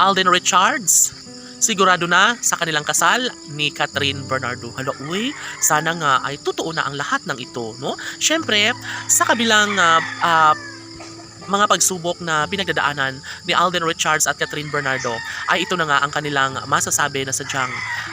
Alden Richards, sigurado na sa kanilang kasal ni Catherine Bernardo. Hala, uy, sana nga ay totoo na ang lahat ng ito, no? Syempre, sa kabilang mga pagsubok na pinagdadaanan ni Alden Richards at Catherine Bernardo, ay ito na nga ang kanilang masasabi na sadyang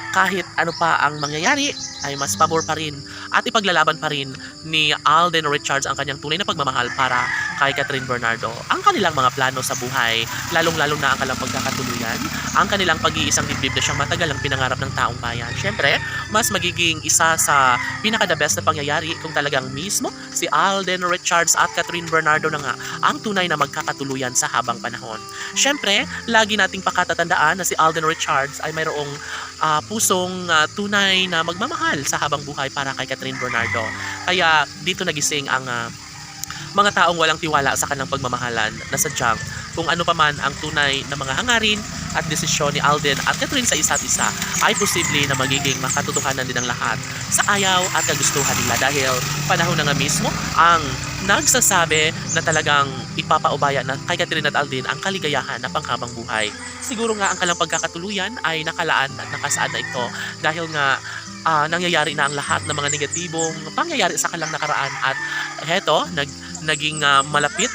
kahit ano pa ang mangyayari ay mas pabor pa rin at ipaglalaban pa rin ni Alden Richards ang kanyang tunay na pagmamahal para kay Catherine Bernardo. Ang kanilang mga plano sa buhay, lalong-lalo na ang kanilang pagkakatuluyan, ang kanilang pag-iisang dibdib na siyang matagal ang pinangarap ng taong bayan. Siyempre, mas magiging isa sa pinaka-the best na pangyayari kung talagang mismo si Alden Richards at Catherine Bernardo na nga ang tunay na magkakatuluyan sa habang panahon. Siyempre, lagi nating pakatatandaan na si Alden Richards ay mayroong pusong tunay na magmamahal sa habang buhay para kay Catherine Bernardo. Kaya dito nagising ang mga taong walang tiwala sa kanilang pagmamahalan na sadyang kung ano pa man ang tunay na mga hangarin at desisyon ni Alden at Catherine sa isa't isa ay posible na magiging makatotohanan din ang lahat sa ayaw at kagustuhan nila dahil panahon na nga mismo ang nagsasabi na talagang ipapaubaya na kay Catherine at Alden ang kaligayahan na panghabang buhay. Siguro nga ang kanilang pagkakatuluyan ay nakalaan at nakasaad na ito dahil nga nangyayari na ang lahat ng mga negatibong pangyayari sa kanilang nakaraan at heto, naging malapit,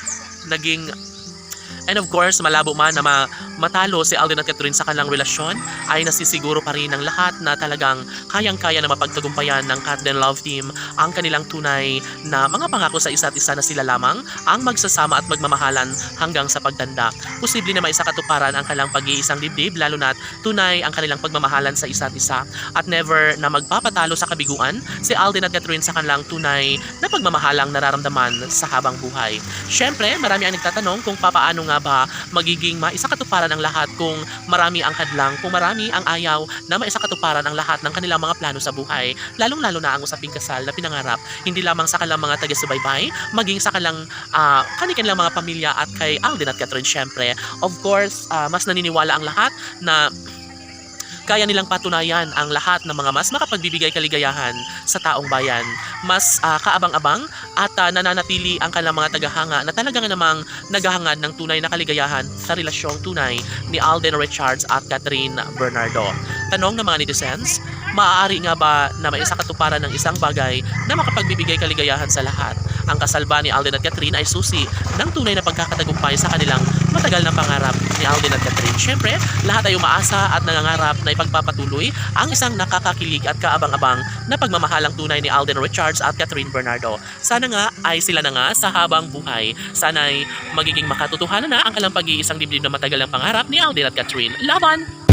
and of course, malabo man na matalo si Alden at Catherine sa kanilang relasyon, ay nasisiguro pa rin ng lahat na talagang kayang-kaya na mapagtagumpayan ng Katden Love Team ang kanilang tunay na mga pangako sa isa't isa na sila lamang ang magsasama at magmamahalan hanggang sa pagtanda. Posible na maisakatuparan ang kanilang pag-iisang dibdib, lalo na tunay ang kanilang pagmamahalan sa isa't isa at never na magpapatalo sa kabiguan si Alden at Catherine sa kanilang tunay na pagmamahalang nararamdaman sa habang buhay. Siyempre, marami ang nagtatanong kung papaano nga ba magiging maisakatuparan ang lahat kung marami ang hadlang, kung marami ang ayaw na maisakatuparan ang lahat ng kanilang mga plano sa buhay, lalong-lalo na ang usaping kasal na pinangarap hindi lamang sa kanilang mga taga-subaybay, maging sa kanilang kanilang mga pamilya at kay Alden at Catherine. Syempre, of course, mas naniniwala ang lahat na kaya nilang patunayan ang lahat ng mga mas makapagbibigay kaligayahan sa taong bayan. Mas kaabang-abang at nananatili ang kanilang mga tagahanga na talagang namang naghahangad ng tunay na kaligayahan sa relasyong tunay ni Alden Richards at Catherine Bernardo. Tanong ng mga netizens, maaari nga ba na maisakatuparan ng isang bagay na makapagbibigay kaligayahan sa lahat? Ang kasal ba ni Alden at Catherine ay susi ng tunay na pagkakatagumpay sa kanilang matagal na pangarap ni Alden at Catherine? Siyempre, lahat ay umaasa at nangangarap na ipagpapatuloy ang isang nakakakilig at kaabang-abang na pagmamahalang tunay ni Alden Richards at Catherine Bernardo. Sana nga ay sila na nga sa habang buhay. Sana ay magiging makatotohanan na ang kanilang pag-iisang dibdib na matagal ang pangarap ni Alden at Catherine. Laban!